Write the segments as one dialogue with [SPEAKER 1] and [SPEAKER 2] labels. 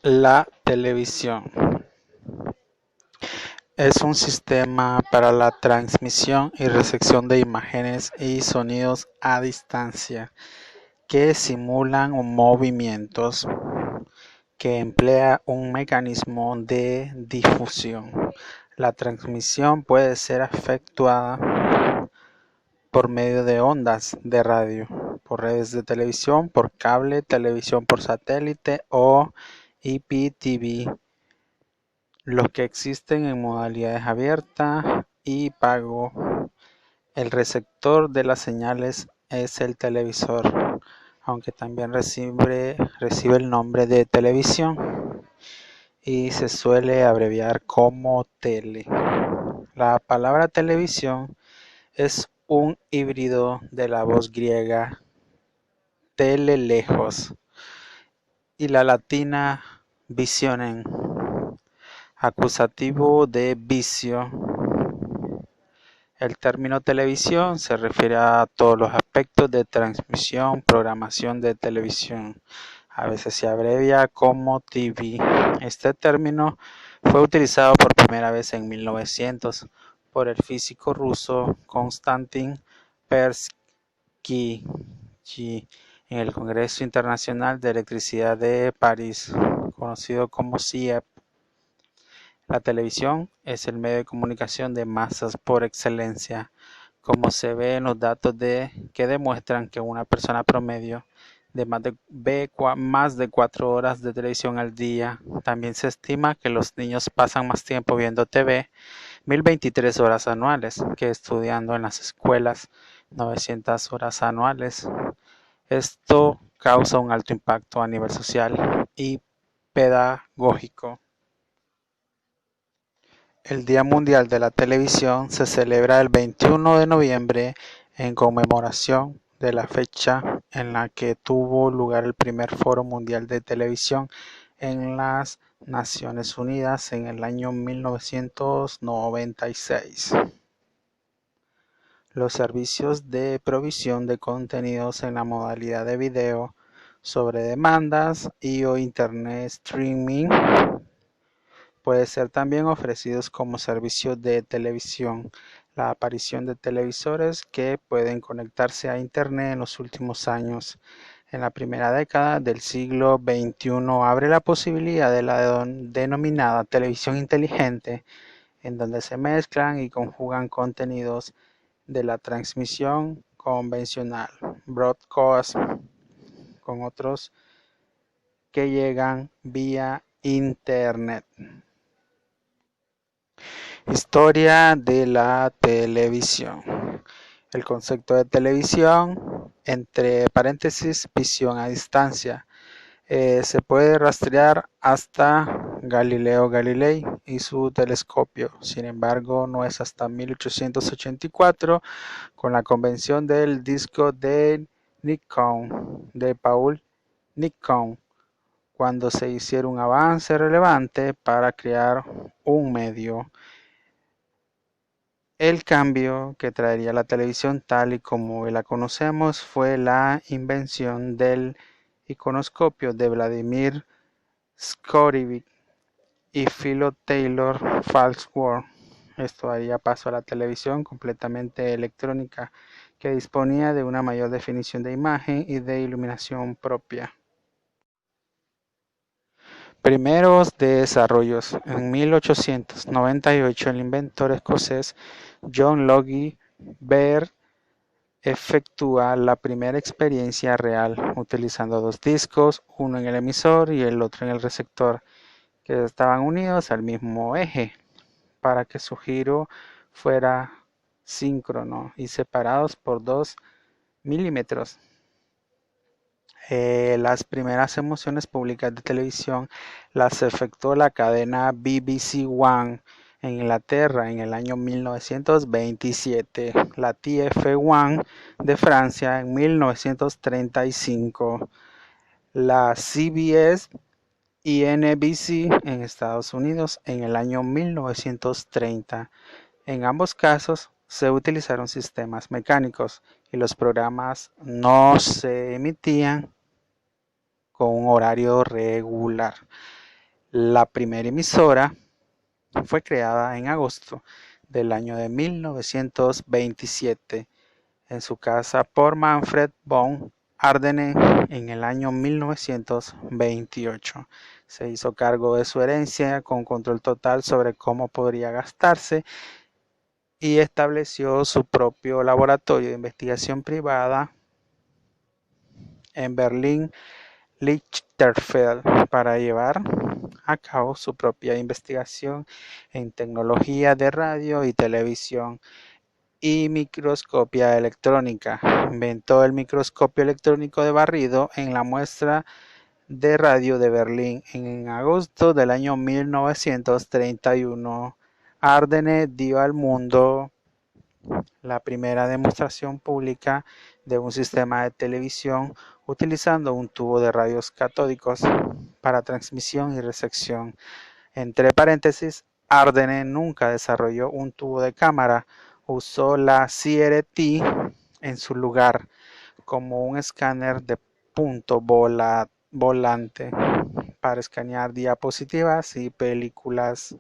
[SPEAKER 1] La televisión es un sistema para la transmisión y recepción de imágenes y sonidos a distancia que simulan movimientos, que emplea un mecanismo de difusión. La transmisión puede ser efectuada por medio de ondas de radio, por redes de televisión, por cable, televisión por satélite o IPTV. Los que existen en modalidades abierta y pago. El receptor de las señales es el televisor, aunque también recibe el nombre de televisión y se suele abreviar como tele. La palabra televisión es un híbrido de la voz griega tele lejos y la latina visionen, acusativo de vicio. El término televisión se refiere a todos los aspectos de transmisión, programación de televisión. A veces se abrevia como TV. Este término fue utilizado por primera vez en 1900 por el físico ruso Konstantin Persky en el Congreso Internacional de Electricidad de París, conocido como CIEP. La televisión es el medio de comunicación de masas por excelencia, como se ve en los datos que demuestran que una persona promedio ve más de 4 horas de televisión al día. También se estima que los niños pasan más tiempo viendo TV, 1023 horas anuales, que estudiando en las escuelas, 900 horas anuales. Esto causa un alto impacto a nivel social y pedagógico. El Día Mundial de la Televisión se celebra el 21 de noviembre en conmemoración de la fecha en la que tuvo lugar el primer Foro Mundial de Televisión en las Naciones Unidas en el año 1996. Los servicios de provisión de contenidos en la modalidad de video sobre demandas y o internet streaming puede ser también ofrecidos como servicio de televisión. La aparición de televisores que pueden conectarse a Internet en los últimos años. En la primera década del siglo XXI abre la posibilidad de la denominada televisión inteligente, en donde se mezclan y conjugan contenidos de la transmisión convencional, broadcast, con otros que llegan vía Internet. Historia de la televisión. El concepto de televisión, entre paréntesis, visión a distancia, se puede rastrear hasta Galileo Galilei y su telescopio. Sin embargo, no es hasta 1884 con la convención del disco de Nikon, de Paul Nikon, cuando se hicieron un avance relevante para crear un medio. El cambio que traería la televisión tal y como la conocemos fue la invención del iconoscopio de Vladimir Skorivich y Philo Taylor Farnsworth. Esto daría paso a la televisión completamente electrónica que disponía de una mayor definición de imagen y de iluminación propia. Primeros desarrollos. En 1898 el inventor escocés John Logie Baird efectúa la primera experiencia real utilizando dos discos, uno en el emisor y el otro en el receptor, que estaban unidos al mismo eje para que su giro fuera síncrono y separados por 2 milímetros. Las primeras emociones públicas de televisión las efectuó la cadena BBC One en Inglaterra en el año 1927, la TF1 de Francia en 1935, la CBS y NBC en Estados Unidos en el año 1930. En ambos casos se utilizaron sistemas mecánicos y los programas no se emitían con un horario regular. La primera emisora fue creada en agosto del año de 1927 en su casa por Manfred von Ardenne en el año 1928. Se hizo cargo de su herencia con control total sobre cómo podría gastarse y estableció su propio laboratorio de investigación privada en Berlín-Lichterfeld para llevar a cabo su propia investigación en tecnología de radio y televisión y microscopía electrónica. Inventó el microscopio electrónico de barrido en la muestra de radio de Berlín en agosto del año 1931. Ardenne dio al mundo la primera demostración pública de un sistema de televisión utilizando un tubo de rayos catódicos para transmisión y recepción. Entre paréntesis, Ardenne nunca desarrolló un tubo de cámara, usó la CRT en su lugar como un escáner de punto volante para escanear diapositivas y películas.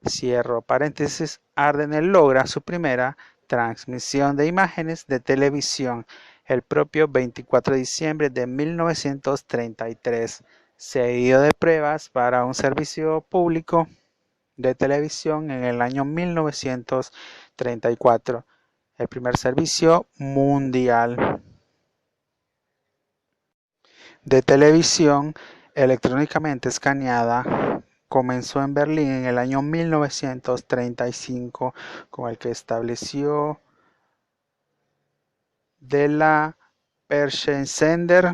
[SPEAKER 1] Cierro paréntesis, Ardenne logra su primera transmisión de imágenes de televisión el propio 24 de diciembre de 1933, seguido de pruebas para un servicio público de televisión en el año 1934, el primer servicio mundial de televisión electrónicamente escaneada comenzó en Berlín en el año 1935, con el que estableció de la Fernsehsender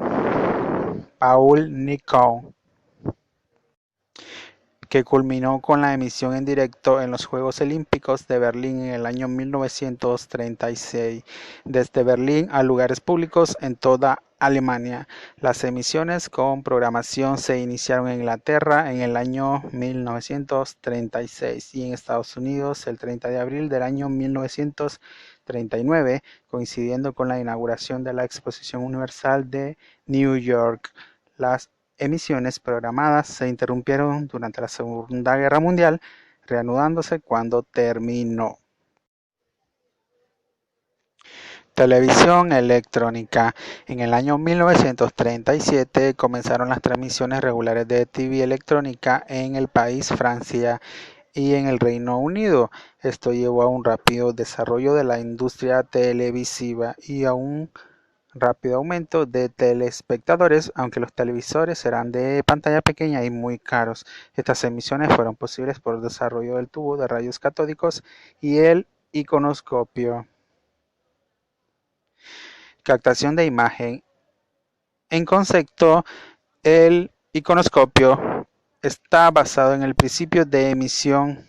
[SPEAKER 1] Paul Nikow, que culminó con la emisión en directo en los Juegos Olímpicos de Berlín en el año 1936, desde Berlín a lugares públicos en toda Alemania. Las emisiones con programación se iniciaron en Inglaterra en el año 1936 y en Estados Unidos el 30 de abril del año 1939, coincidiendo con la inauguración de la Exposición Universal de New York. Las emisiones programadas se interrumpieron durante la Segunda Guerra Mundial, reanudándose cuando terminó. Televisión electrónica. En el año 1937 comenzaron las transmisiones regulares de TV electrónica en el país Francia y en el Reino Unido. Esto llevó a un rápido desarrollo de la industria televisiva y a un rápido aumento de telespectadores, aunque los televisores eran de pantalla pequeña y muy caros. Estas emisiones fueron posibles por el desarrollo del tubo de rayos catódicos y el iconoscopio. Captación de imagen. En concepto, el iconoscopio está basado en el principio de emisión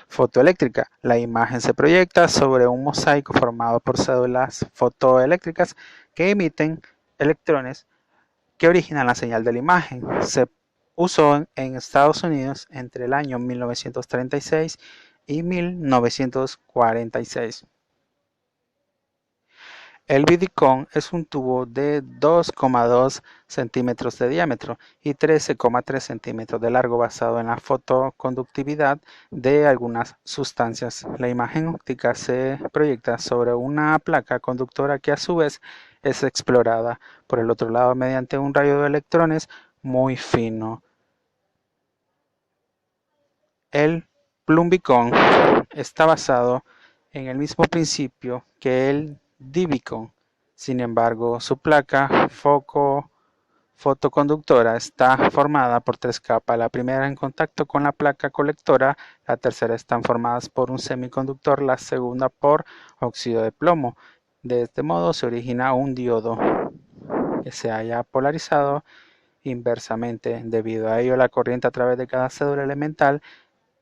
[SPEAKER 1] fotoeléctrica. La imagen se proyecta sobre un mosaico formado por células fotoeléctricas que emiten electrones que originan la señal de la imagen. Se usó en Estados Unidos entre el año 1936 y 1946. El Vidicon es un tubo de 2,2 centímetros de diámetro y 13,3 centímetros de largo basado en la fotoconductividad de algunas sustancias. La imagen óptica se proyecta sobre una placa conductora que a su vez es explorada por el otro lado mediante un rayo de electrones muy fino. El Plumbicon está basado en el mismo principio que el Divicon. Sin embargo, su placa fotoconductora está formada por tres capas. La primera en contacto con la placa colectora, la tercera están formadas por un semiconductor, la segunda por óxido de plomo. De este modo se origina un diodo que se haya polarizado inversamente. Debido a ello, la corriente a través de cada cédula elemental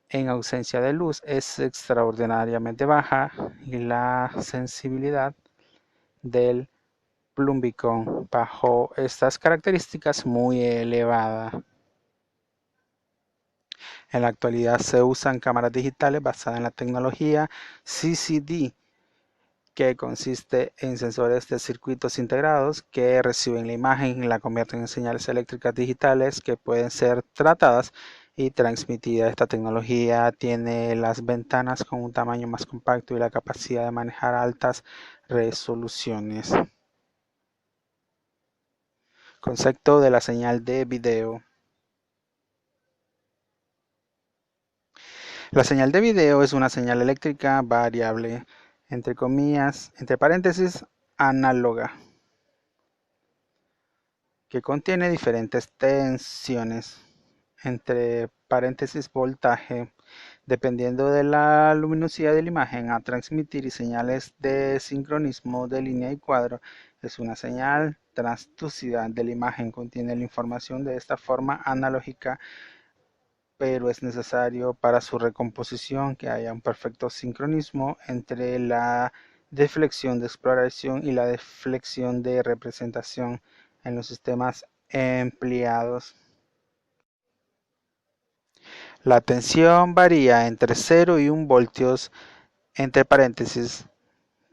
[SPEAKER 1] en ausencia de luz es extraordinariamente baja y la sensibilidad del Plumbicon bajo estas características muy elevada. En la actualidad se usan cámaras digitales basadas en la tecnología CCD que consiste en sensores de circuitos integrados que reciben la imagen y la convierten en señales eléctricas digitales que pueden ser tratadas y transmitidas. Esta tecnología tiene las ventanas con un tamaño más compacto y la capacidad de manejar altas resoluciones. Concepto de la señal de video. La señal de video es una señal eléctrica variable, entre comillas, entre paréntesis, análoga, que contiene diferentes tensiones, entre paréntesis, voltaje, dependiendo de la luminosidad de la imagen a transmitir y señales de sincronismo de línea y cuadro. Es una señal translúcida de la imagen, contiene la información de esta forma analógica, pero es necesario para su recomposición que haya un perfecto sincronismo entre la deflexión de exploración y la deflexión de representación en los sistemas empleados. La tensión varía entre 0 y 1 voltios, entre paréntesis,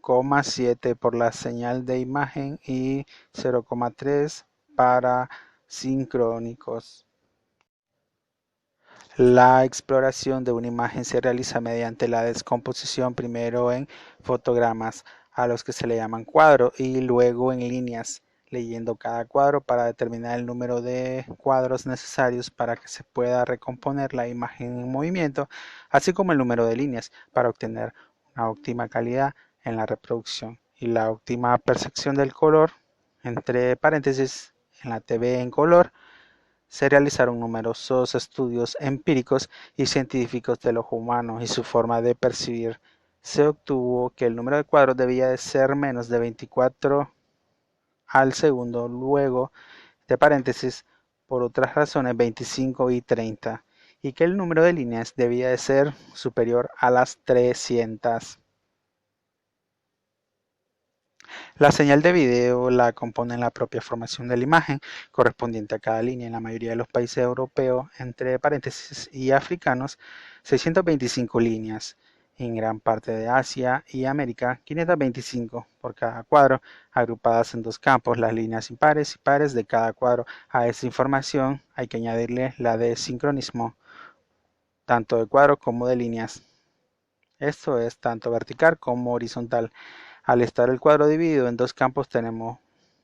[SPEAKER 1] 0,7 por la señal de imagen y 0,3 para sincrónicos. La exploración de una imagen se realiza mediante la descomposición primero en fotogramas, a los que se le llaman cuadro, y luego en líneas, leyendo cada cuadro para determinar el número de cuadros necesarios para que se pueda recomponer la imagen en movimiento, así como el número de líneas para obtener una óptima calidad en la reproducción y la óptima percepción del color, entre paréntesis, en la TV en color. Se realizaron numerosos estudios empíricos y científicos del ojo humano y su forma de percibir. Se obtuvo que el número de cuadros debía de ser menos de 24 al segundo, luego, de paréntesis, por otras razones 25 y 30, y que el número de líneas debía de ser superior a las 300. La señal de video la componen la propia formación de la imagen correspondiente a cada línea. En la mayoría de los países europeos, entre paréntesis, y africanos, 625 líneas. En gran parte de Asia y América, 525 por cada cuadro, agrupadas en dos campos, las líneas impares y pares de cada cuadro. A esta información hay que añadirle la de sincronismo, tanto de cuadros como de líneas. Esto es tanto vertical como horizontal. Al estar el cuadro dividido en dos campos, tenemos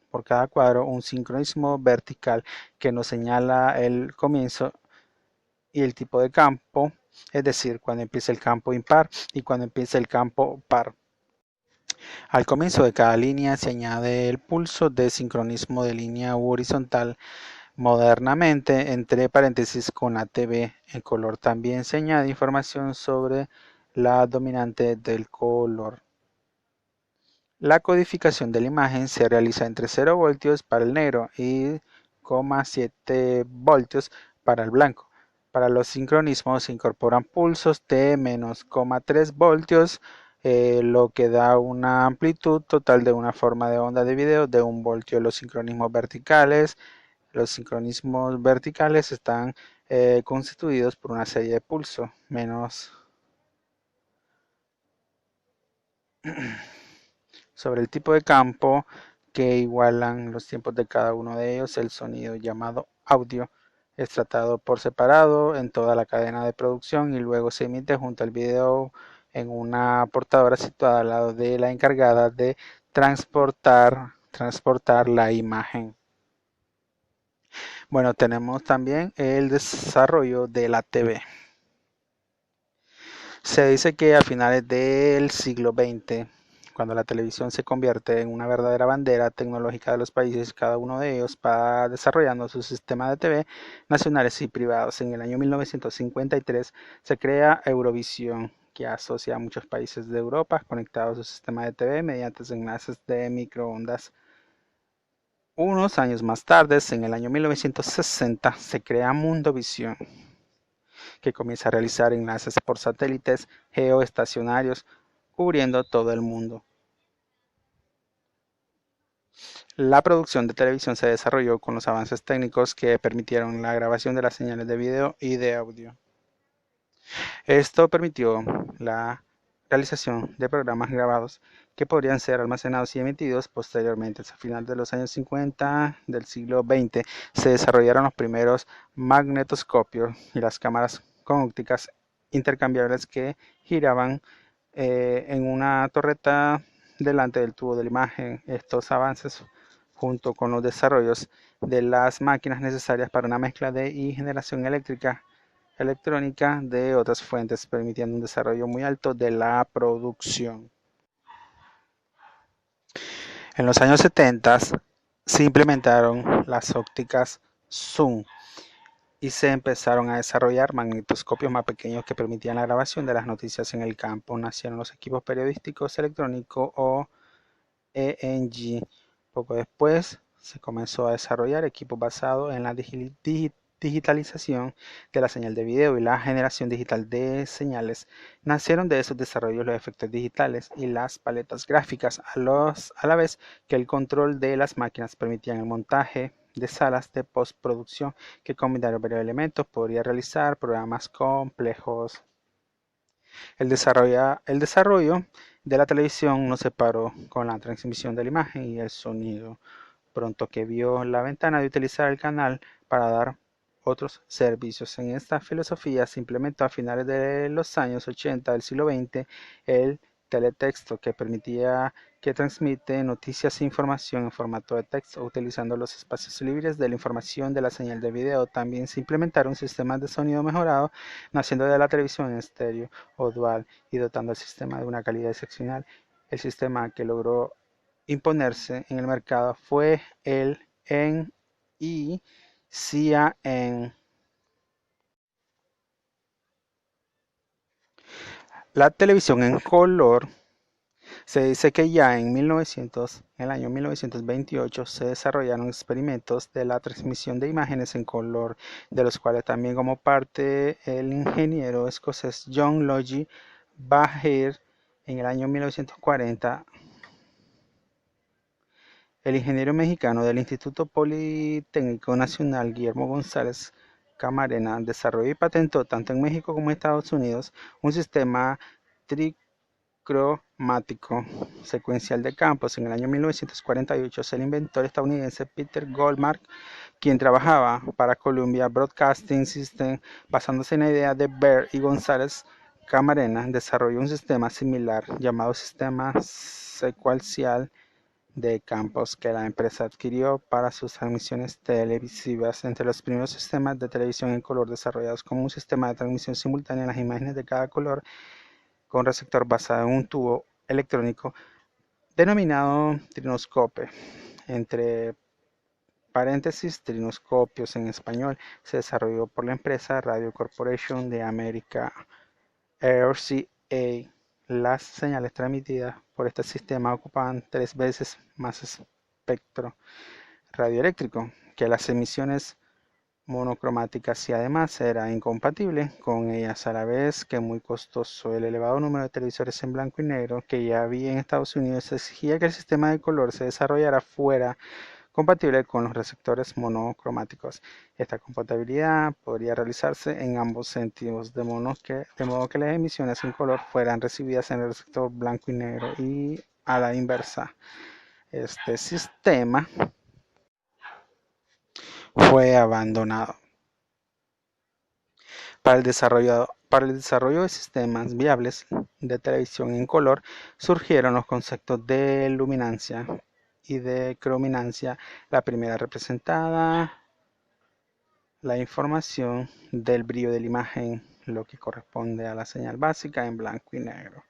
[SPEAKER 1] por cada cuadro un sincronismo vertical que nos señala el comienzo y el tipo de campo, es decir, cuando empieza el campo impar y cuando empieza el campo par. Al comienzo de cada línea se añade el pulso de sincronismo de línea u horizontal. Modernamente, entre paréntesis, con ATV en color también se añade información sobre la dominante del color. La codificación de la imagen se realiza entre 0 voltios para el negro y 0,7 voltios para el blanco. Para los sincronismos se incorporan pulsos de menos 0,3 voltios, lo que da una amplitud total de una forma de onda de video de 1 voltio. Los sincronismos verticales están constituidos por una serie de pulsos menos sobre el tipo de campo que igualan los tiempos de cada uno de ellos. El sonido, llamado audio, es tratado por separado en toda la cadena de producción y luego se emite junto al video en una portadora situada al lado de la encargada de transportar la imagen. Bueno, tenemos también el desarrollo de la TV. Se dice que a finales del siglo XX, cuando la televisión se convierte en una verdadera bandera tecnológica de los países, cada uno de ellos va desarrollando su sistema de TV nacionales y privados. En el año 1953 se crea Eurovisión, que asocia a muchos países de Europa conectados a su sistema de TV mediante enlaces de microondas. Unos años más tarde, en el año 1960, se crea Mundovisión, que comienza a realizar enlaces por satélites geoestacionarios cubriendo todo el mundo. La producción de televisión se desarrolló con los avances técnicos que permitieron la grabación de las señales de video y de audio. Esto permitió la realización de programas grabados que podrían ser almacenados y emitidos posteriormente. Hacia final de los años 50 del siglo XX se desarrollaron los primeros magnetoscopios y las cámaras con ópticas intercambiables que giraban en una torreta delante del tubo de la imagen. Estos avances, junto con los desarrollos de las máquinas necesarias para una mezcla de y generación electrónica de otras fuentes, permitiendo un desarrollo muy alto de la producción. En los años 70 se implementaron las ópticas zoom y se empezaron a desarrollar magnetoscopios más pequeños que permitían la grabación de las noticias en el campo. Nacieron los equipos periodísticos electrónicos o ENG. Poco después se comenzó a desarrollar equipos basados en la digitalización de la señal de video y la generación digital de señales. Nacieron de esos desarrollos los efectos digitales y las paletas gráficas, a la vez que el control de las máquinas permitían el montaje de salas de postproducción que combinaron varios elementos podría realizar programas complejos. El desarrollo de la televisión no se paró con la transmisión de la imagen y el sonido, pronto que vio la ventana de utilizar el canal para dar otros servicios. En esta filosofía se implementó a finales de los años 80 del siglo XX el teletexto, que permitía que transmite noticias e información en formato de texto utilizando los espacios libres de la información de la señal de video. También se implementaron sistemas de sonido mejorado, naciendo de la televisión en estéreo o dual y dotando al sistema de una calidad excepcional. El sistema que logró imponerse en el mercado fue el NECIAN. La televisión en color. Se dice que ya en el año 1928 se desarrollaron experimentos de la transmisión de imágenes en color, de los cuales también como parte el ingeniero escocés John Logie Baird. En el año 1940 el ingeniero mexicano del Instituto Politécnico Nacional Guillermo González Camarena desarrolló y patentó tanto en México como en Estados Unidos un sistema tricromático secuencial de campos. En el año 1948 el inventor estadounidense Peter Goldmark, quien trabajaba para Columbia Broadcasting System, basándose en la idea de Baird y González Camarena, desarrolló un sistema similar llamado sistema secuencial de campos que la empresa adquirió para sus transmisiones televisivas. Entre los primeros sistemas de televisión en color desarrollados como un sistema de transmisión simultánea de las imágenes de cada color con receptor basado en un tubo electrónico denominado trinoscope, entre paréntesis trinoscopios en español, se desarrolló por la empresa Radio Corporation de América, RCA. Las señales transmitidas por este sistema ocupaban 3 veces más espectro radioeléctrico que las emisiones monocromáticas y además era incompatible con ellas, a la vez que muy costoso. El elevado número de televisores en blanco y negro que ya había en Estados Unidos exigía que el sistema de color se desarrollara fuera compatible con los receptores monocromáticos. Esta compatibilidad podría realizarse en ambos sentidos, de modo que las emisiones en color fueran recibidas en el receptor blanco y negro y a la inversa. Este sistema fue abandonado. Para el desarrollo de sistemas viables de televisión en color surgieron los conceptos de luminancia y de crominancia. La primera representada la información del brillo de la imagen, lo que corresponde a la señal básica en blanco y negro,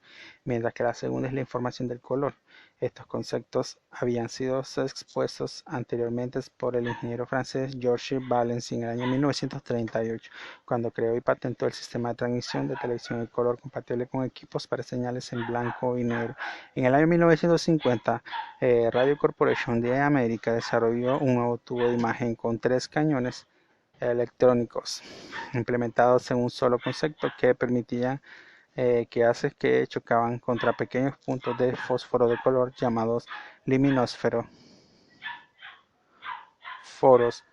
[SPEAKER 1] mientras que la segunda es la información del color. Estos conceptos habían sido expuestos anteriormente por el ingeniero francés Georges Valency en el año 1938, cuando creó y patentó el sistema de transmisión de televisión en color compatible con equipos para señales en blanco y negro. En el año 1950, Radio Corporation de América desarrolló un nuevo tubo de imagen con 3 cañones electrónicos implementados en un solo concepto que permitía que haces que chocaban contra pequeños puntos de fósforo de color llamados luminósferos foros,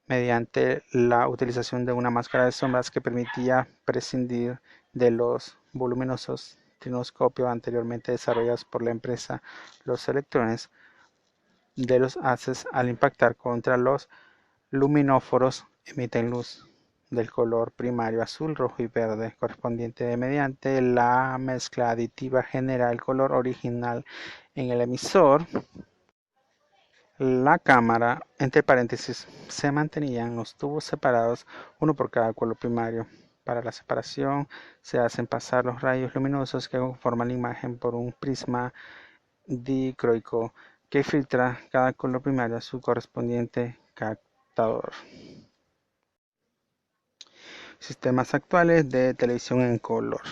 [SPEAKER 1] mediante la utilización de una máscara de sombras que permitía prescindir de los voluminosos neutrinoscopio anteriormente desarrollados por la empresa. Los electrones de los haces al impactar contra los luminóforos emiten luz del color primario azul, rojo y verde correspondiente mediante la mezcla aditiva genera el color original en el emisor. La cámara, entre paréntesis, se mantenían los tubos separados, uno por cada color primario. Para la separación se hacen pasar los rayos luminosos que conforman la imagen por un prisma dicroico que filtra cada color primario a su correspondiente captador. Sistemas actuales de televisión en color.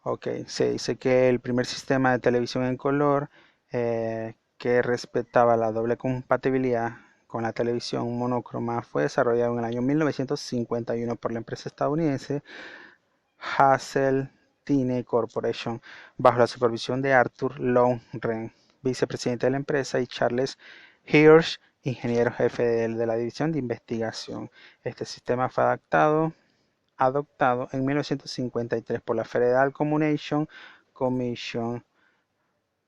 [SPEAKER 1] Ok, se dice que el primer sistema de televisión en color que respetaba la doble compatibilidad con la televisión monocroma fue desarrollado en el año 1951 por la empresa estadounidense Hazeltine Corporation, bajo la supervisión de Arthur Loughren, vicepresidente de la empresa, y Charles Hirsch, ingeniero jefe de la división de investigación. Este sistema fue adoptado en 1953 por la Federal Communication Commission,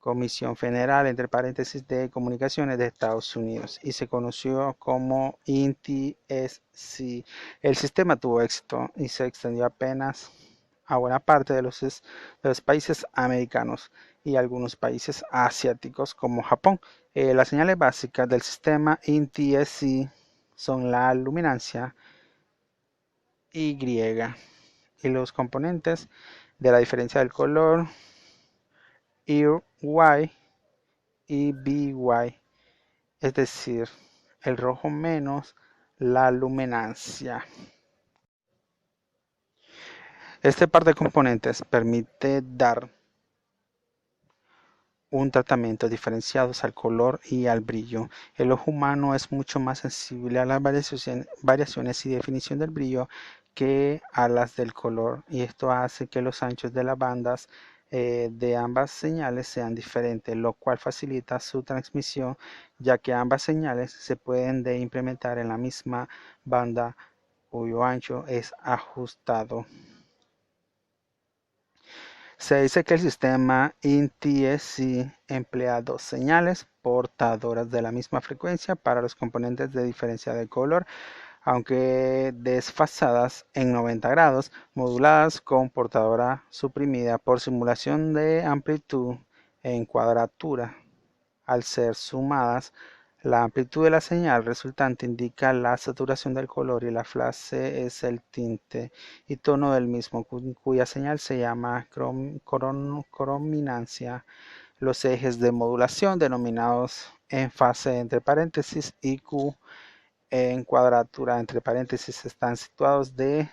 [SPEAKER 1] Comisión Federal, entre paréntesis, de Comunicaciones de Estados Unidos, y se conoció como NTSC. El sistema tuvo éxito y se extendió apenas a buena parte de los países americanos y algunos países asiáticos como Japón. Las señales básicas del sistema NTSC son la luminancia Y y los componentes de la diferencia del color Y y BY, es decir, el rojo menos la luminancia. Este par de componentes permite dar un tratamiento diferenciado al color y al brillo. El ojo humano es mucho más sensible a las variaciones y definición del brillo que a las del color, y esto hace que los anchos de las bandas de ambas señales sean diferentes, lo cual facilita su transmisión, ya que ambas señales se pueden implementar en la misma banda cuyo ancho es ajustado. Se dice que el sistema NTSC emplea dos señales portadoras de la misma frecuencia para los componentes de diferencia de color, aunque desfasadas en 90 grados, moduladas con portadora suprimida por simulación de amplitud en cuadratura. Al ser sumadas, la amplitud de la señal resultante indica la saturación del color y la fase es el tinte y tono del mismo, cuya señal se llama crominancia. Los ejes de modulación, denominados en fase entre paréntesis y Q en cuadratura entre paréntesis, están situados de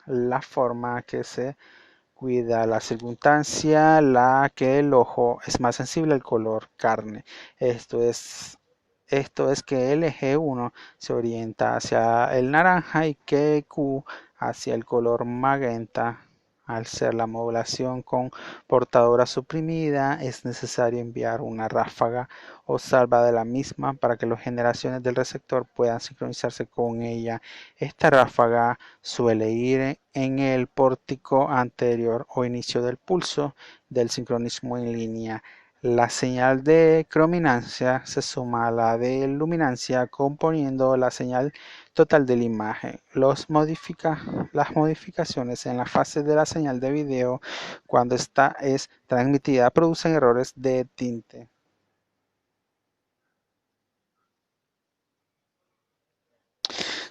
[SPEAKER 1] la forma que se cuida la circunstancia la que el ojo es más sensible al color carne. Esto es que el eje 1 se orienta hacia el naranja y que Q hacia el color magenta. Al ser la modulación con portadora suprimida, es necesario enviar una ráfaga o salva de la misma para que las generaciones del receptor puedan sincronizarse con ella. Esta ráfaga suele ir en el pórtico anterior o inicio del pulso del sincronismo en línea. La señal de crominancia se suma a la de luminancia componiendo la señal total de la imagen. Las modificaciones en la fase de la señal de video cuando esta es transmitida producen errores de tinte.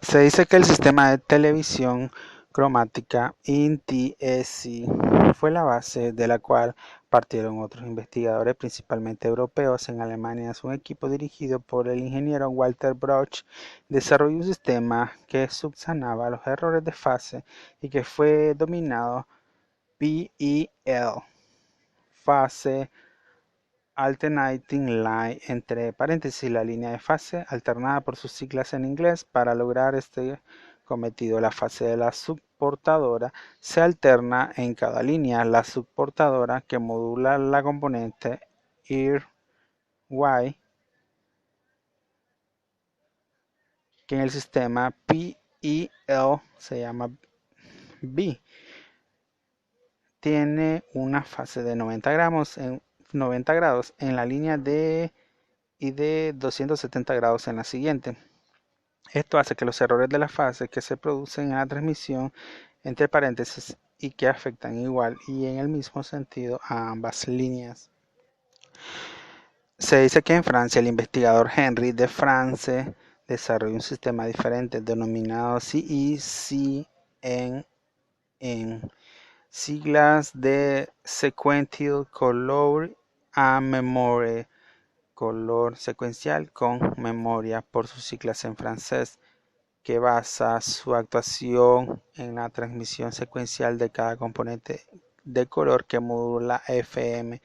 [SPEAKER 1] Se dice que el sistema de televisión cromática NTSC fue la base de la cual partieron otros investigadores, principalmente europeos. En Alemania, un equipo dirigido por el ingeniero Walter Broch desarrolló un sistema que subsanaba los errores de fase y que fue denominado PEL, Fase Alternating Line, entre paréntesis la línea de fase alternada por sus siglas en inglés. Para lograr este cometido, la fase de la subportadora se alterna en cada línea. La subportadora que modula la componente IR Y, que en el sistema PEL se llama B. tiene una fase de 90 grados en la línea D y de 270 grados en la siguiente. Esto hace que los errores de la fase que se producen en la transmisión entre paréntesis y que afectan igual y en el mismo sentido a ambas líneas. Se dice que en Francia el investigador Henri de France desarrolló un sistema diferente denominado CECN, siglas de Sequential Color a Memory, color secuencial con memoria por sus siglas en francés, que basa su actuación en la transmisión secuencial de cada componente de color que modula FM,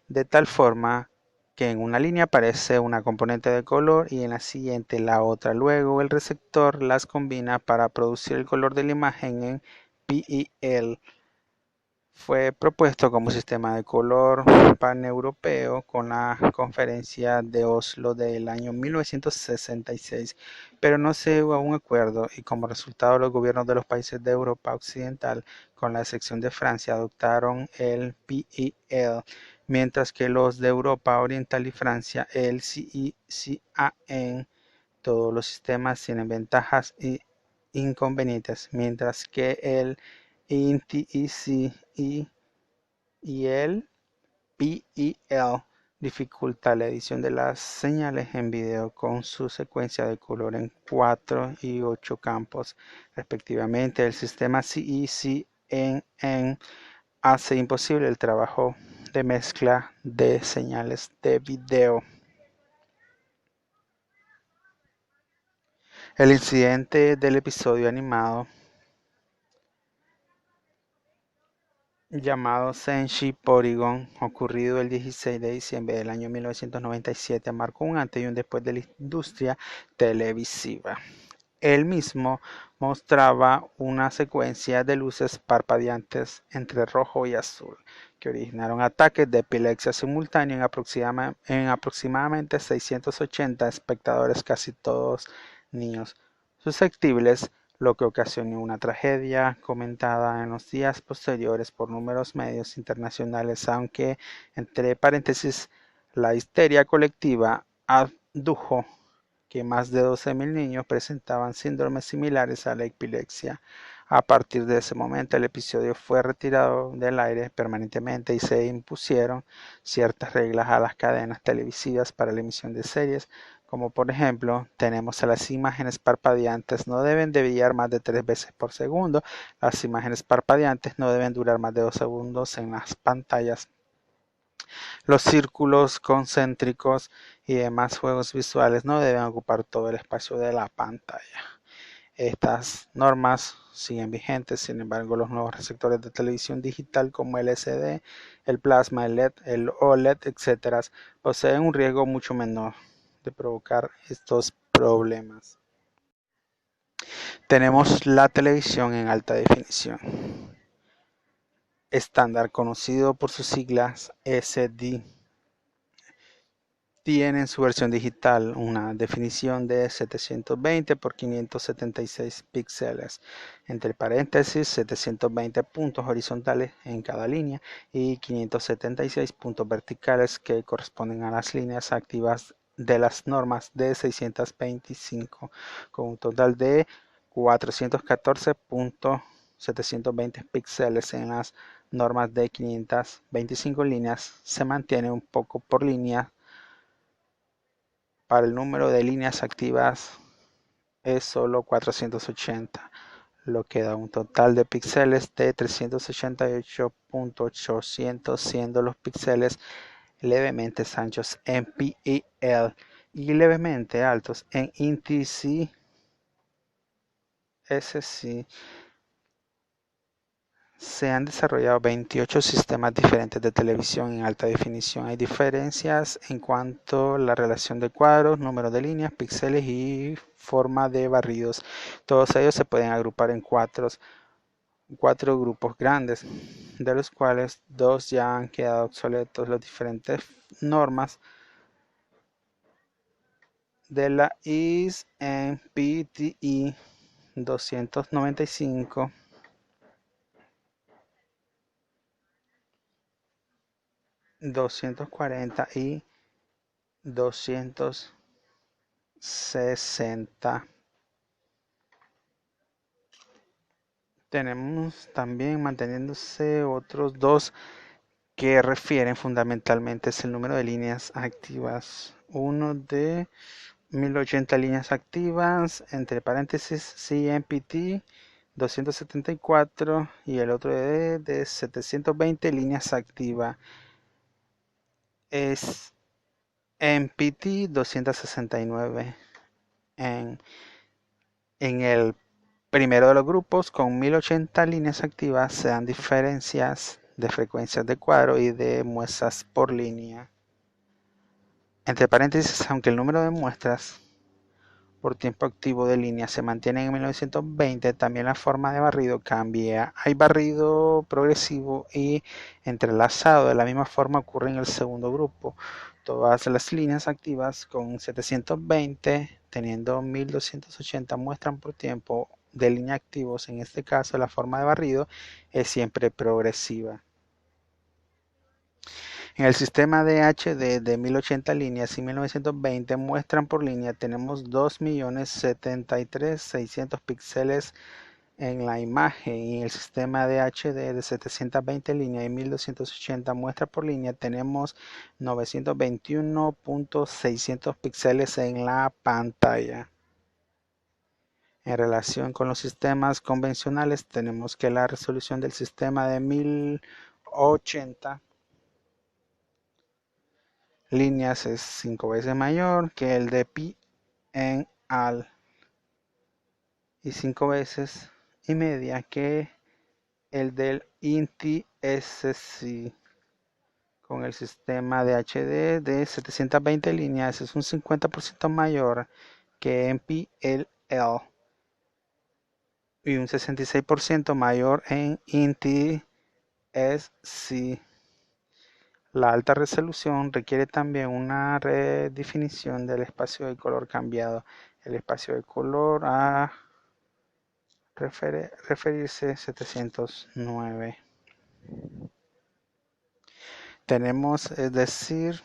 [SPEAKER 1] de tal forma que en una línea aparece una componente de color y en la siguiente la otra. Luego el receptor las combina para producir el color de la imagen en PEL. Fue propuesto como sistema de color paneuropeo con la Conferencia de Oslo del año 1966, pero no se llegó a un acuerdo y como resultado los gobiernos de los países de Europa Occidental, con la excepción de Francia, adoptaron el PEL, mientras que los de Europa Oriental y Francia el CECAN. Todos los sistemas tienen ventajas y inconvenientes, mientras que el INTIC y el PEL dificulta la edición de las señales en video con su secuencia de color en 4 y 8 campos, respectivamente. El sistema CECN hace imposible el trabajo de mezcla de señales de video. El incidente del episodio animado llamado Senshi Porygon, ocurrido el 16 de diciembre del año 1997, marcó un antes y un después de la industria televisiva. El mismo mostraba una secuencia de luces parpadeantes entre rojo y azul, que originaron ataques de epilepsia simultánea en aproximadamente 680 espectadores, casi todos niños susceptibles, lo que ocasionó una tragedia comentada en los días posteriores por numerosos medios internacionales, aunque, entre paréntesis, la histeria colectiva adujo que más de 12.000 niños presentaban síndromes similares a la epilepsia. A partir de ese momento, el episodio fue retirado del aire permanentemente y se impusieron ciertas reglas a las cadenas televisivas para la emisión de series, como por ejemplo, tenemos a las imágenes parpadeantes no deben de brillar más de 3 veces por segundo, las imágenes parpadeantes no deben durar más de 2 segundos en las pantallas. Los círculos concéntricos y demás juegos visuales no deben ocupar todo el espacio de la pantalla. Estas normas siguen vigentes, sin embargo, los nuevos receptores de televisión digital como el LCD, el plasma, el LED, el OLED, etc., poseen un riesgo mucho menor de provocar estos problemas. Tenemos la televisión en alta definición, estándar conocido por sus siglas SD. Tiene en su versión digital una definición de 720 por 576 píxeles, entre paréntesis 720 puntos horizontales en cada línea y 576 puntos verticales que corresponden a las líneas activas de las normas de 625, con un total de 414.720 píxeles en las normas de 525 líneas. Se mantiene un poco por línea. Para el número de líneas activas es solo 480, lo que da un total de píxeles de 388.800, siendo los píxeles levemente anchos en PEL y levemente altos en INTC. Se han desarrollado 28 sistemas diferentes de televisión en alta definición. Hay diferencias en cuanto a la relación de cuadros, número de líneas, píxeles y forma de barridos. Todos ellos se pueden agrupar en cuatro grupos grandes, de los cuales 2 ya han quedado obsoletos. Las diferentes normas de la ISN PTI 295 240 y 260. Tenemos también manteniéndose otros dos que refieren fundamentalmente es el número de líneas activas. Uno de 1080 líneas activas, entre paréntesis CMPT 274 y el otro de 720 líneas activas. Es MPT 269 en el primero de los grupos. Con 1080 líneas activas se dan diferencias de frecuencias de cuadro y de muestras por línea. Entre paréntesis, aunque el número de muestras por tiempo activo de línea se mantiene en 1920, también la forma de barrido cambia. Hay barrido progresivo y entrelazado. De la misma forma ocurre en el segundo grupo. Todas las líneas activas con 720 teniendo 1280 muestran por tiempo de línea activos. En este caso la forma de barrido es siempre progresiva. En el sistema de HD de 1080 líneas y 1920 muestran por línea tenemos 2.073.600 píxeles en la imagen, y en el sistema de HD de 720 líneas y 1280 muestras por línea tenemos 921.600 píxeles en la pantalla. En relación con los sistemas convencionales tenemos que la resolución del sistema de 1080 líneas es 5 veces mayor que el de pi en al y 5 veces y media que el del INTI-SC. Con el sistema de HD de 720 líneas es un 50% mayor que en PLL y un 66% mayor en INTI-SC. La alta resolución requiere también una redefinición del espacio de color cambiado. El espacio de color a referirse 709. Tenemos, es decir,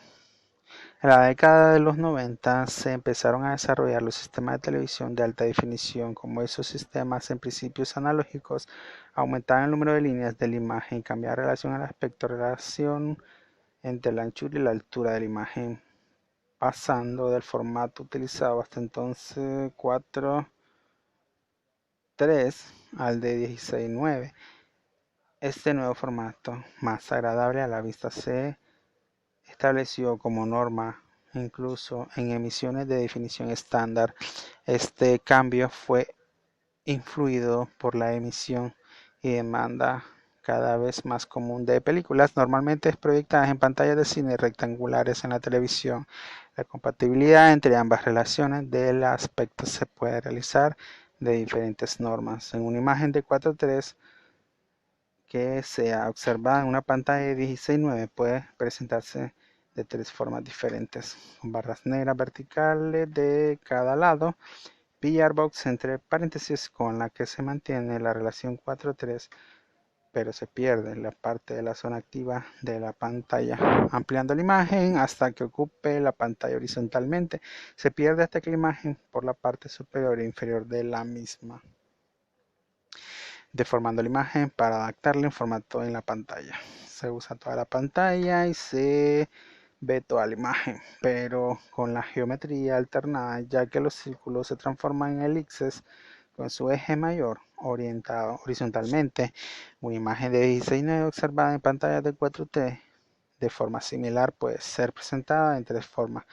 [SPEAKER 1] en la década de los 90 se empezaron a desarrollar los sistemas de televisión de alta definición. Como esos sistemas en principios analógicos aumentaban el número de líneas de la imagen y cambiaban relación al aspecto, relación entre la anchura y la altura de la imagen, pasando del formato utilizado hasta entonces 4:3 al de 16:9. Este nuevo formato, más agradable a la vista, se estableció como norma incluso en emisiones de definición estándar. Este cambio fue influido por la emisión y demanda cada vez más común de películas, normalmente proyectadas en pantallas de cine rectangulares en la televisión. La compatibilidad entre ambas relaciones del aspecto se puede realizar de diferentes normas. En una imagen de 4:3 que sea observada en una pantalla de 16:9 puede presentarse de tres formas diferentes, con barras negras verticales de cada lado, PR box entre paréntesis con la que se mantiene la relación 4:3, pero se pierde la parte de la zona activa de la pantalla. Ampliando la imagen hasta que ocupe la pantalla horizontalmente, se pierde hasta que la imagen por la parte superior e inferior de la misma. Deformando la imagen para adaptarla en formato en la pantalla. Se usa toda la pantalla y se ve toda la imagen, pero con la geometría alternada, ya que los círculos se transforman en elipses con su eje mayor orientado horizontalmente. Una imagen de 16:9 observada en pantallas de 4T de forma similar puede ser presentada en tres formas: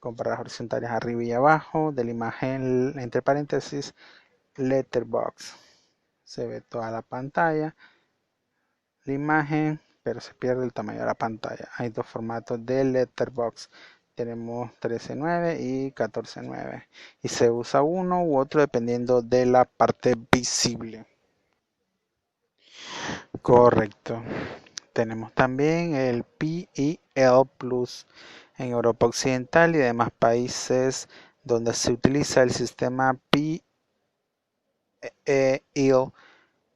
[SPEAKER 1] con barras horizontales arriba y abajo de la imagen, entre paréntesis, letterbox. Se ve toda la pantalla, la imagen, pero se pierde el tamaño de la pantalla. Hay dos formatos de letterbox. Tenemos 13:9 y 14:9 y se usa uno u otro dependiendo de la parte visible. Correcto. Tenemos también el PEL Plus en Europa Occidental y demás países donde se utiliza el sistema PEL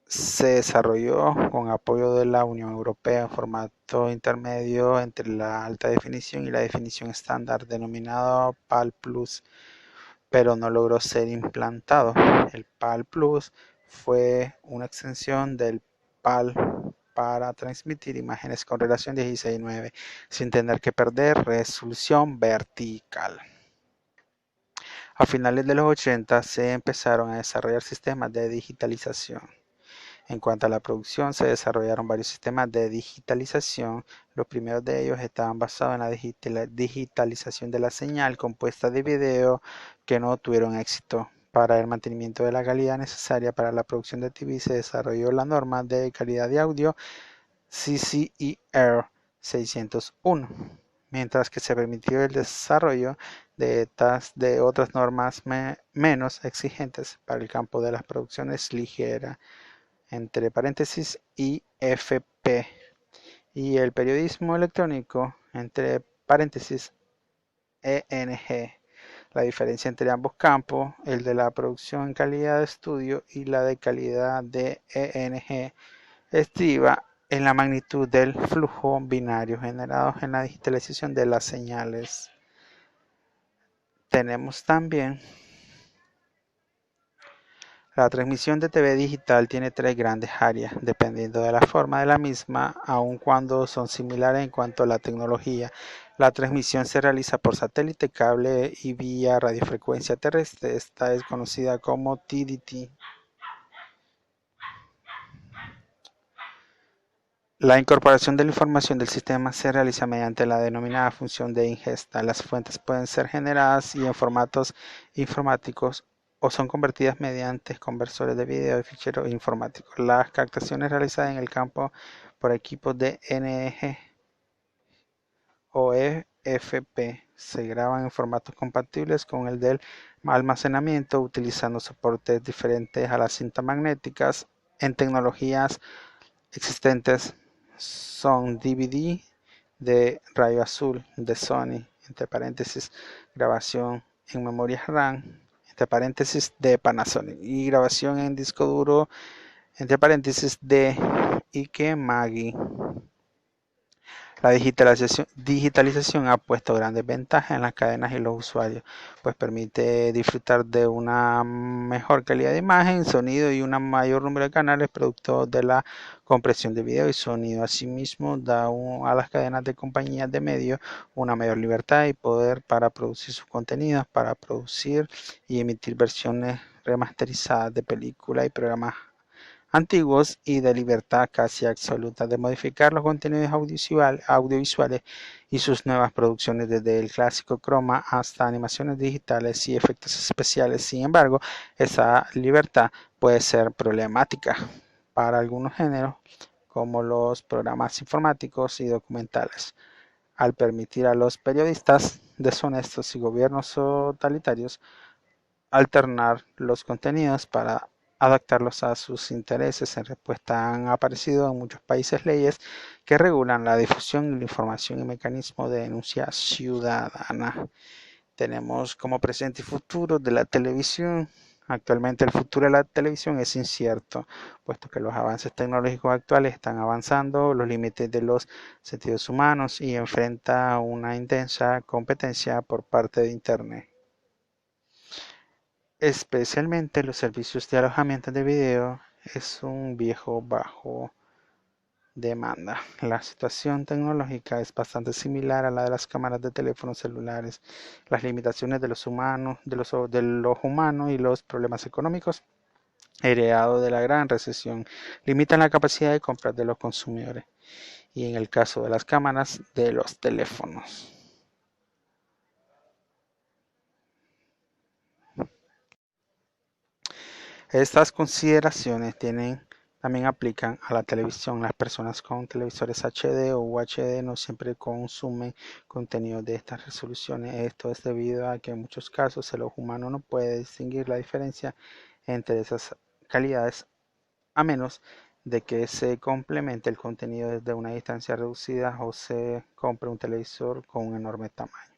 [SPEAKER 1] se desarrolló con apoyo de la Unión Europea en formato intermedio entre la alta definición y la definición estándar, denominado PAL Plus, pero no logró ser implantado. El PAL Plus fue una extensión del PAL para transmitir imágenes con relación 16:9 sin tener que perder resolución vertical. A finales de los 80 se empezaron a desarrollar sistemas de digitalización. En cuanto a la producción, se desarrollaron varios sistemas de digitalización. Los primeros de ellos estaban basados en la digitalización de la señal compuesta de video, que no tuvieron éxito. Para el mantenimiento de la calidad necesaria para la producción de TV se desarrolló la norma de calidad de audio CCER 601, mientras que se permitió el desarrollo de otras normas menos exigentes para el campo de las producciones ligeras, entre paréntesis IFP, y el periodismo electrónico, entre paréntesis ENG. La diferencia entre ambos campos, el de la producción en calidad de estudio y la de calidad de ENG, estriba en la magnitud del flujo binario generado en la digitalización de las señales. Tenemos también la transmisión de TV digital. Tiene tres grandes áreas, dependiendo de la forma de la misma, aun cuando son similares en cuanto a la tecnología. La transmisión se realiza por satélite, cable y vía radiofrecuencia terrestre. Esta es conocida como TDT. La incorporación de la información del sistema se realiza mediante la denominada función de ingesta. Las fuentes pueden ser generadas y en formatos informáticos o son convertidas mediante conversores de video y ficheros informáticos. Las captaciones realizadas en el campo por equipos de NEG o EFP se graban en formatos compatibles con el del almacenamiento, utilizando soportes diferentes a las cintas magnéticas. En tecnologías existentes son DVD de rayo azul de Sony, entre paréntesis, grabación en memoria RAM, entre paréntesis, de Panasonic, y grabación en disco duro, entre paréntesis, de Ikemagi. La digitalización ha puesto grandes ventajas en las cadenas y los usuarios, pues permite disfrutar de una mejor calidad de imagen, sonido y un mayor número de canales producto de la compresión de video y sonido. Asimismo, da a las cadenas de compañías de medios una mayor libertad y poder para producir sus contenidos, para producir y emitir versiones remasterizadas de películas y programas antiguos y de libertad casi absoluta de modificar los contenidos audiovisuales y sus nuevas producciones, desde el clásico croma hasta animaciones digitales y efectos especiales. Sin embargo, esa libertad puede ser problemática para algunos géneros, como los programas informáticos y documentales, al permitir a los periodistas deshonestos y gobiernos totalitarios alternar los contenidos para adaptarlos a sus intereses. En respuesta, han aparecido en muchos países leyes que regulan la difusión de la información y mecanismos de denuncia ciudadana. Tenemos como presente y futuro de la televisión. Actualmente el futuro de la televisión es incierto, puesto que los avances tecnológicos actuales están avanzando los límites de los sentidos humanos y enfrenta una intensa competencia por parte de Internet. Especialmente los servicios de alojamiento de video es un viejo bajo demanda. La situación tecnológica es bastante similar a la de las cámaras de teléfonos celulares. Las limitaciones de los humanos y los problemas económicos heredados de la gran recesión limitan la capacidad de compra de los consumidores, y en el caso de las cámaras, de los teléfonos. Estas consideraciones también aplican a la televisión. Las personas con televisores HD o UHD no siempre consumen contenido de estas resoluciones. Esto es debido a que en muchos casos el ojo humano no puede distinguir la diferencia entre esas calidades, a menos de que se complemente el contenido desde una distancia reducida o se compre un televisor con un enorme tamaño.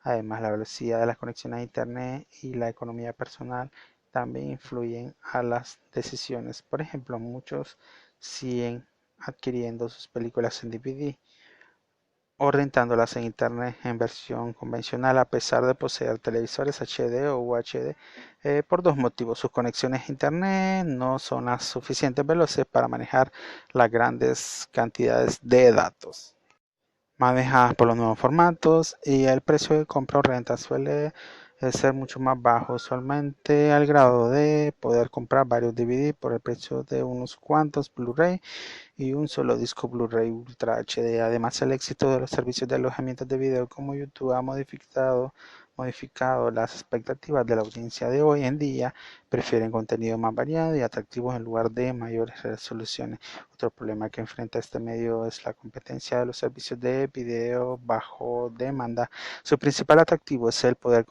[SPEAKER 1] Además, la velocidad de las conexiones a Internet y la economía personal también influyen a las decisiones. Por ejemplo, muchos siguen adquiriendo sus películas en DVD o rentándolas en internet en versión convencional a pesar de poseer televisores HD o UHD por dos motivos. Sus conexiones a internet no son las suficientes veloces para manejar las grandes cantidades de datos manejadas por los nuevos formatos, y el precio de compra o renta suele ser mucho más bajo, usualmente al grado de poder comprar varios DVD por el precio de unos cuantos Blu-ray y un solo disco Blu-ray Ultra HD. Además, el éxito de los servicios de alojamiento de video como YouTube ha modificado las expectativas de la audiencia de hoy en día. Prefieren contenido más variado y atractivo en lugar de mayores resoluciones. Otro problema que enfrenta este medio es la competencia de los servicios de video bajo demanda. Su principal atractivo es el poder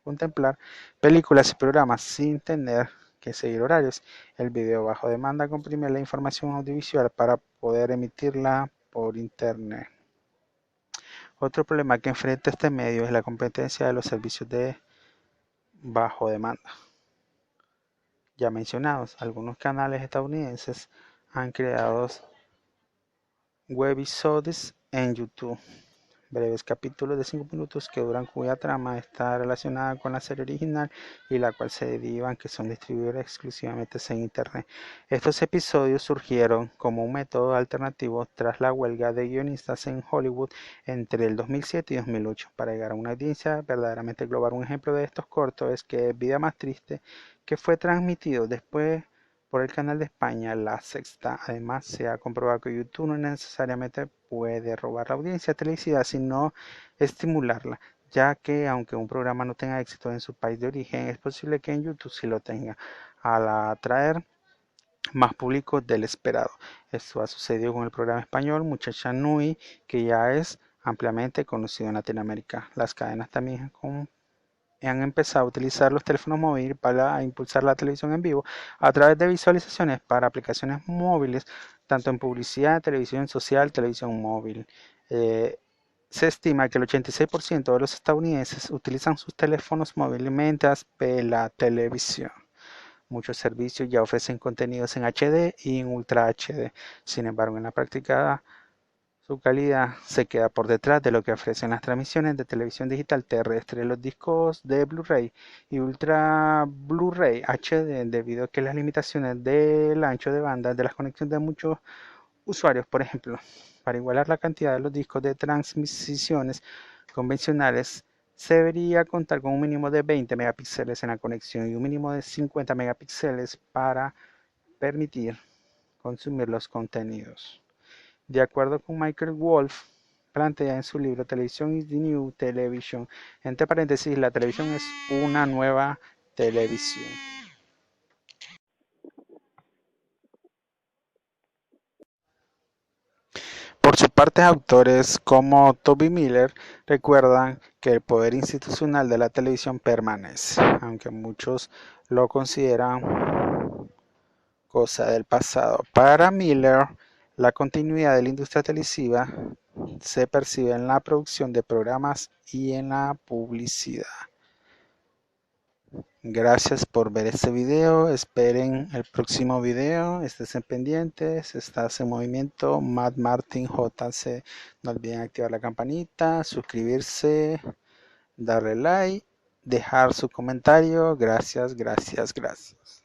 [SPEAKER 1] contemplar películas y programas sin tener que seguir horarios. El video bajo demanda comprime la información audiovisual para poder emitirla por internet. Otro problema que enfrenta este medio es la competencia de los servicios de bajo demanda. Ya mencionados, algunos canales estadounidenses han creado webisodes en YouTube, breves capítulos de 5 minutos que duran, cuya trama está relacionada con la serie original y la cual se derivan que son distribuidos exclusivamente en internet. Estos episodios surgieron como un método alternativo tras la huelga de guionistas en Hollywood entre el 2007 y 2008 para llegar a una audiencia verdaderamente global. Un ejemplo de estos cortos es que Vida Más Triste, que fue transmitido después por el canal de España La Sexta. Además, se ha comprobado que YouTube no necesariamente puede robar la audiencia televisiva, sino estimularla, ya que aunque un programa no tenga éxito en su país de origen, es posible que en YouTube sí lo tenga, al atraer más público del esperado. Esto ha sucedido con el programa español Muchacha Nui, que ya es ampliamente conocido en Latinoamérica. Las cadenas también han empezado a utilizar los teléfonos móviles para impulsar la televisión en vivo a través de visualizaciones para aplicaciones móviles, tanto en publicidad, televisión social, televisión móvil. Se estima que el 86% de los estadounidenses utilizan sus teléfonos móviles mientras ve la televisión. Muchos servicios ya ofrecen contenidos en HD y en Ultra HD. Sin embargo, en la práctica, su calidad se queda por detrás de lo que ofrecen las transmisiones de televisión digital terrestre. Los discos de Blu-ray y Ultra Blu-ray HD, debido a que las limitaciones del ancho de banda de las conexiones de muchos usuarios, por ejemplo, para igualar la cantidad de los discos de transmisiones convencionales, se debería contar con un mínimo de 20 megapíxeles en la conexión y un mínimo de 50 megapíxeles para permitir consumir los contenidos. De acuerdo con Michael Wolff, plantea en su libro Television is the New Television, entre paréntesis, la televisión es una nueva televisión. Por su parte, autores como Toby Miller recuerdan que el poder institucional de la televisión permanece, aunque muchos lo consideran cosa del pasado. Para Miller, la continuidad de la industria televisiva se percibe en la producción de programas y en la publicidad. Gracias por ver este video. Esperen el próximo video. Estén pendientes. Estás en movimiento. Matt Martin JC. No olviden activar la campanita, suscribirse, darle like, dejar su comentario. Gracias, gracias, gracias.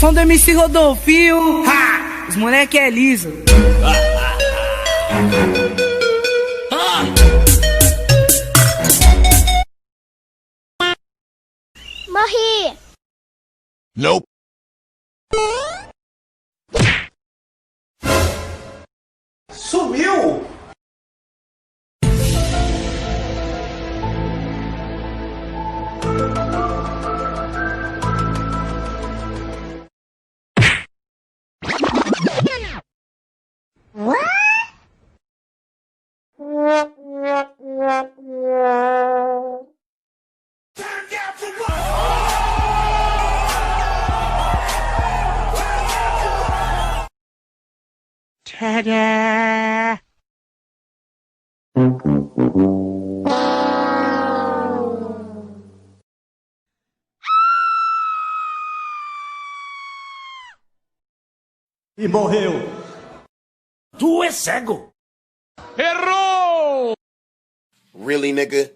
[SPEAKER 2] som do MC Rodolfinho, ha! Os moleque é liso.
[SPEAKER 3] Morri!
[SPEAKER 4] Nope.
[SPEAKER 5] Sumiu!
[SPEAKER 4] Ta-da!
[SPEAKER 5] E morreu.
[SPEAKER 6] Tu é cego.
[SPEAKER 4] Errou!
[SPEAKER 7] Really, nigga?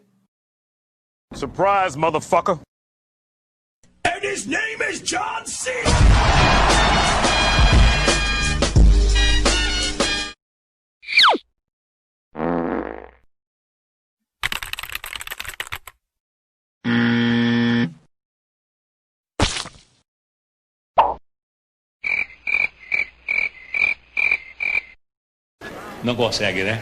[SPEAKER 4] Surprise, motherfucker.
[SPEAKER 6] And his name is John C.
[SPEAKER 8] Não consegue, né?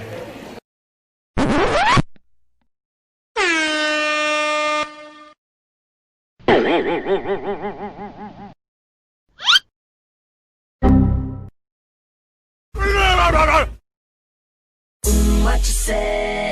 [SPEAKER 2] What you say?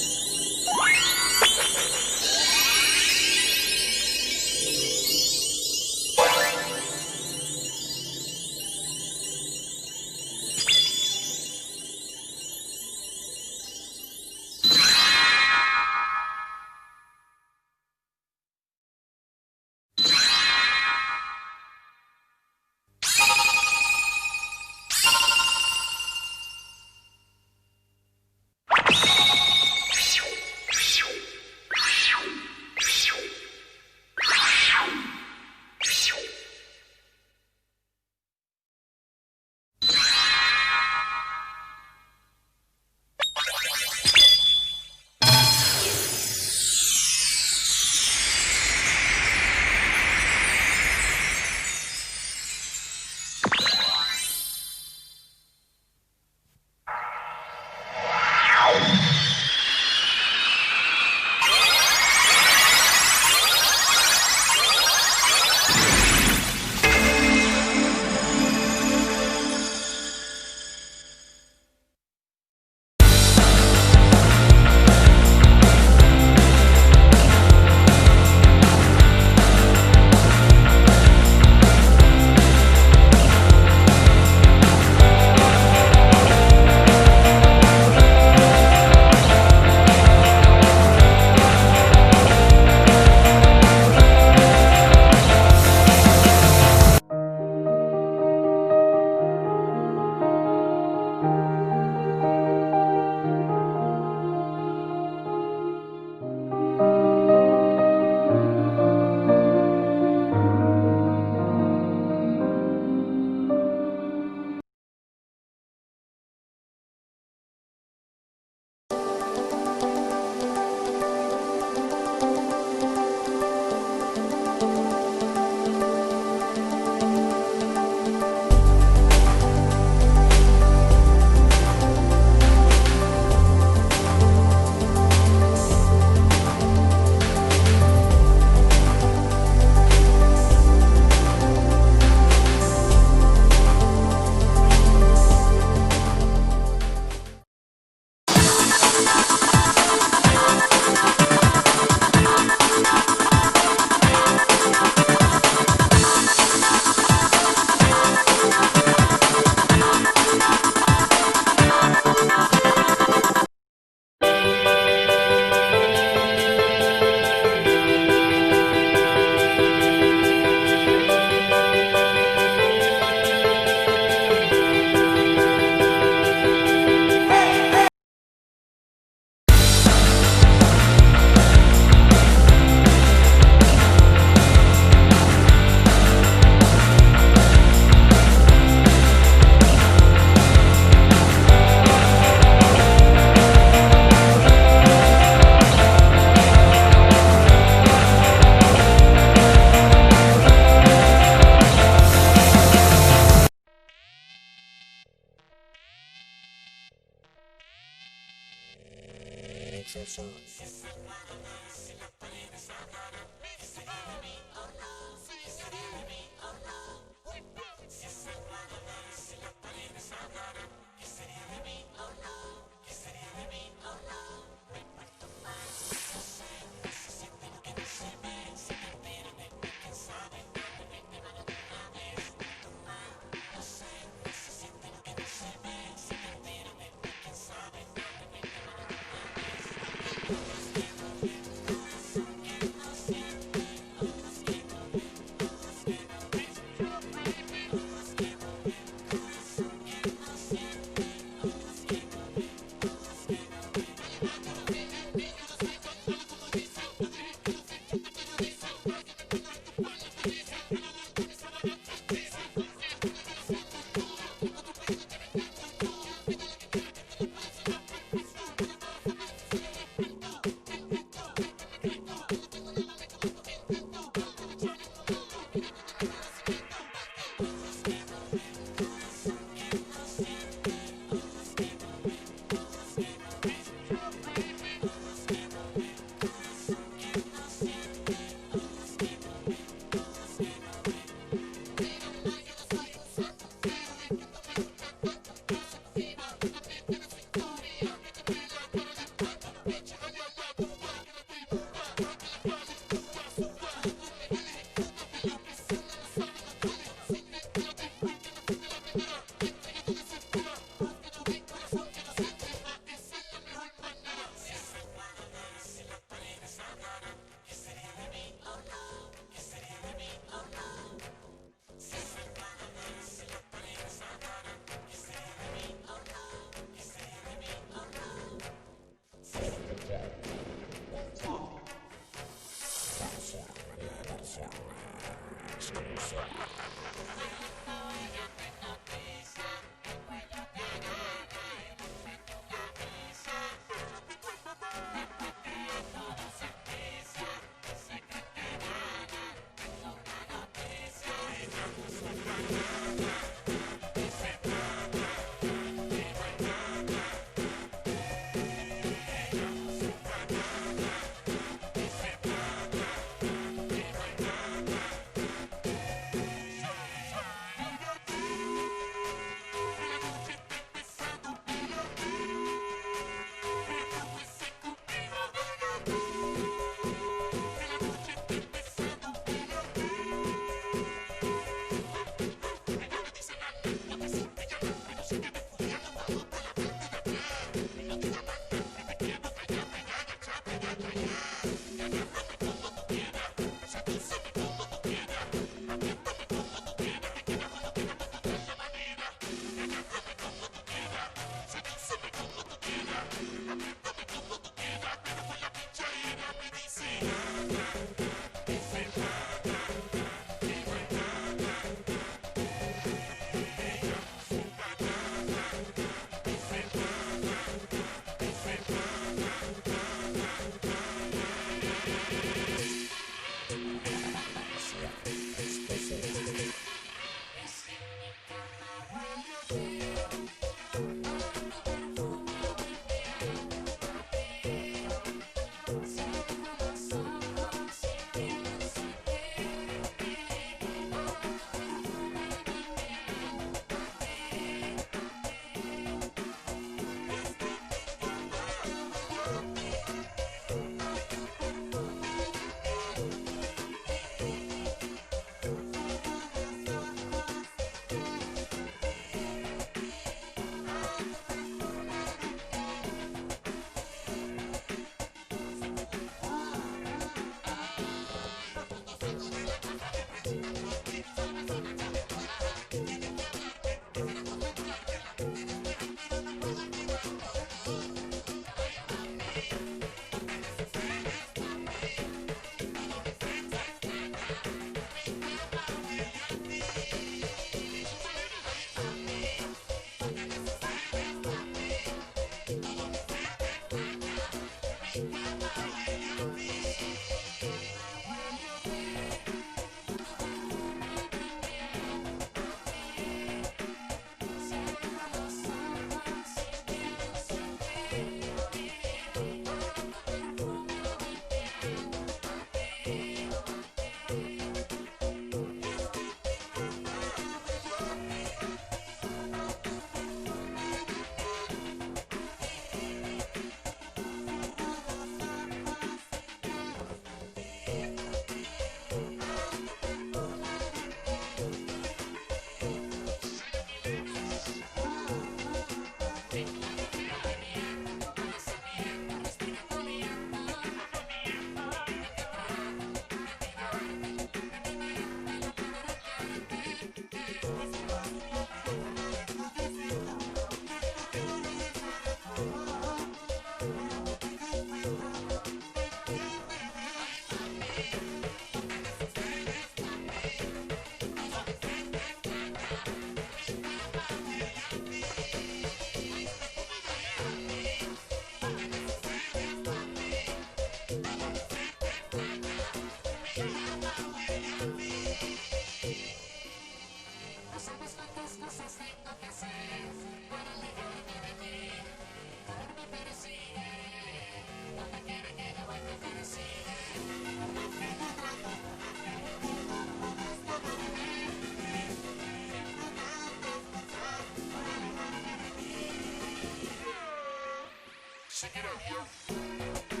[SPEAKER 3] F.